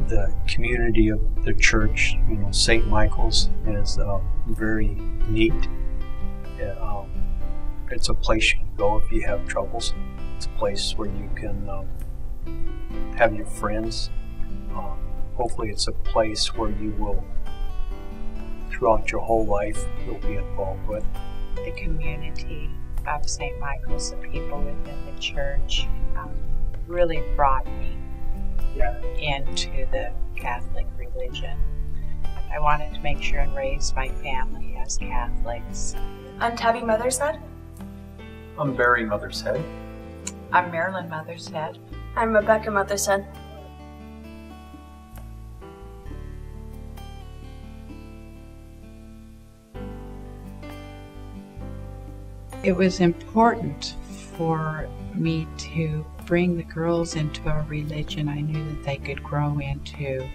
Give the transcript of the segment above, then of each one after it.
The community of the church, St. Michael's is very neat. It's a place you can go if you have troubles. It's a place where you can have your friends. Hopefully it's a place where you will, throughout your whole life, you'll be involved with. The community of St. Michael's, the people within the church, really brought me into the Catholic religion. I wanted to make sure and raise my family as Catholics. I'm Tabby Mothershead. I'm Barry Mothershead. I'm Marilyn Mothershead. I'm Rebecca Mothershead. It was important for me to bring the girls into a religion I knew that they could grow into,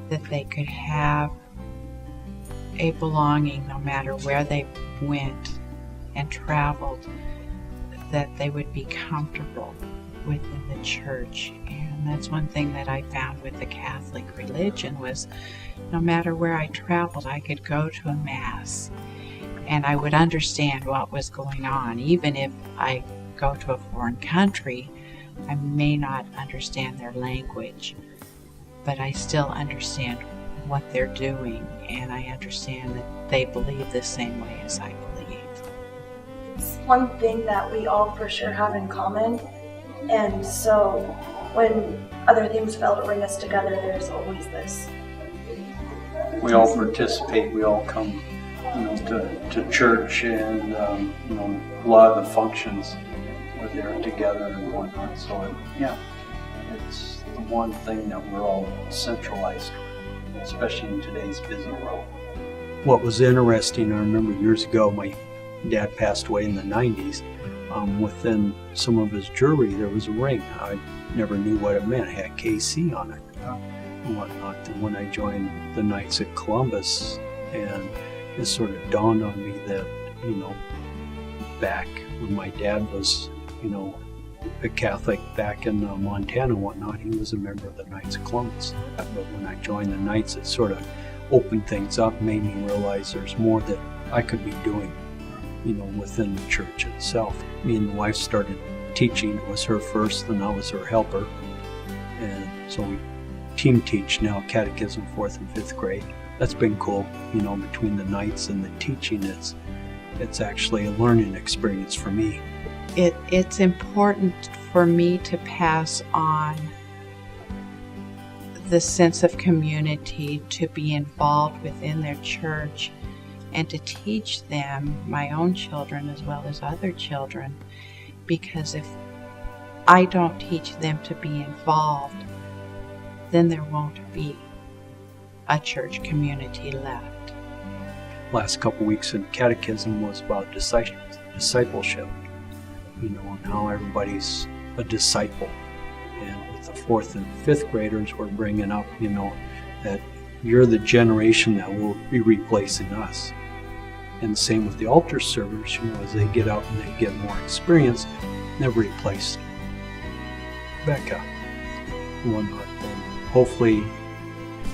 that they could have a belonging no matter where they went and traveled, that they would be comfortable within the church. And that's one thing that I found with the Catholic religion was no matter where I traveled, I could go to a Mass and I would understand what was going on. Even if I go to a foreign country, I may not understand their language, but I still understand what they're doing, and I understand that they believe the same way as I believe. It's one thing that we all for sure have in common, and so when other things fail to bring us together, there's always this. We all participate, we all come to church, and a lot of the functions we're there together and whatnot. So it's the one thing that we're all centralized, especially in today's busy world. What was interesting, I remember years ago, my dad passed away in the 90s. Within some of his jewelry, there was a ring. I never knew what it meant. It had KC on it and whatnot. And when I joined the Knights of Columbus, and it sort of dawned on me that, back when my dad was, a Catholic back in Montana and whatnot, he was a member of the Knights of Columbus. But when I joined the Knights, it sort of opened things up, made me realize there's more that I could be doing, within the church itself. Me and the wife started teaching. It was her first, and I was her helper. And so we team teach now, catechism 4th and 5th grade. That's been cool, between the Knights and the teaching. It's actually a learning experience for me. It's important for me to pass on the sense of community, to be involved within their church, and to teach them, my own children as well as other children, because if I don't teach them to be involved, then there won't be a church community left. Last couple weeks in catechism was about discipleship, and how everybody's a disciple. And with the 4th and 5th graders, we're bringing up, that you're the generation that will be replacing us. And same with the altar servers, as they get out and they get more experience, they're replaced. Becca, whatnot. And hopefully,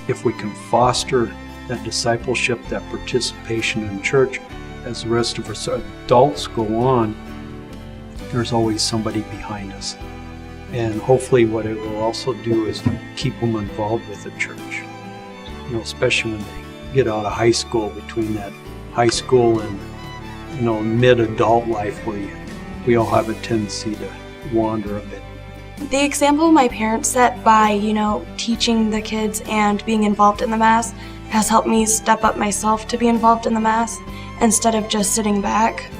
if we can foster that discipleship, that participation in church, as the rest of us adults go on, there's always somebody behind us. And hopefully what it will also do is keep them involved with the church. Especially when they get out of high school, between that high school and mid-adult life, where we all have a tendency to wander a bit. The example my parents set by, teaching the kids and being involved in the Mass has helped me step up myself to be involved in the Mass instead of just sitting back.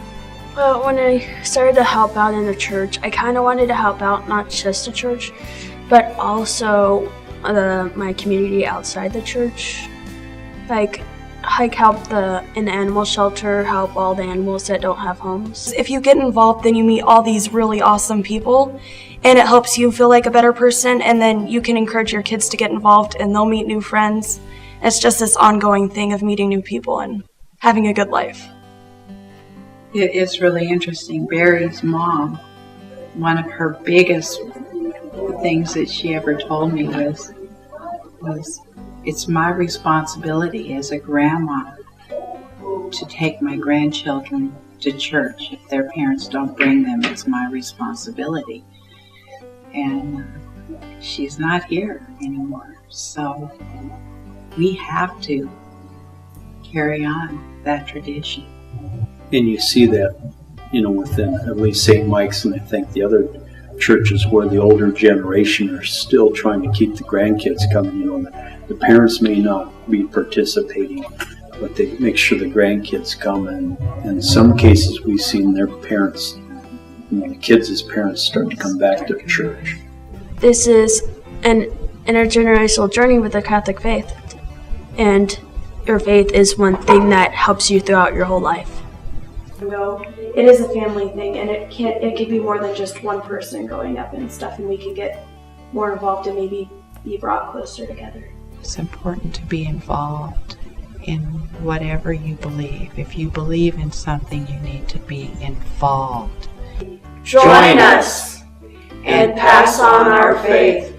Well, when I started to help out in the church, I kind of wanted to help out not just the church, but also my community outside the church. Like help in the animal shelter, help all the animals that don't have homes. If you get involved, then you meet all these really awesome people, and it helps you feel like a better person, and then you can encourage your kids to get involved, and they'll meet new friends. It's just this ongoing thing of meeting new people and having a good life. It's really interesting. Barry's mom, one of her biggest things that she ever told me was, it's my responsibility as a grandma to take my grandchildren to church. If their parents don't bring them, it's my responsibility. And she's not here anymore, so we have to carry on that tradition. And you see that, within at least St. Mike's, and I think the other churches where the older generation are still trying to keep the grandkids coming. The parents may not be participating, but they make sure the grandkids come. And in some cases, we've seen their parents, the kids' parents, start to come back to the church. This is an intergenerational journey with the Catholic faith, and your faith is one thing that helps you throughout your whole life. It is a family thing, and it could be more than just one person growing up and stuff, and we could get more involved and maybe be brought closer together. It's important to be involved in whatever you believe. If you believe in something, you need to be involved. Join us and pass on our faith.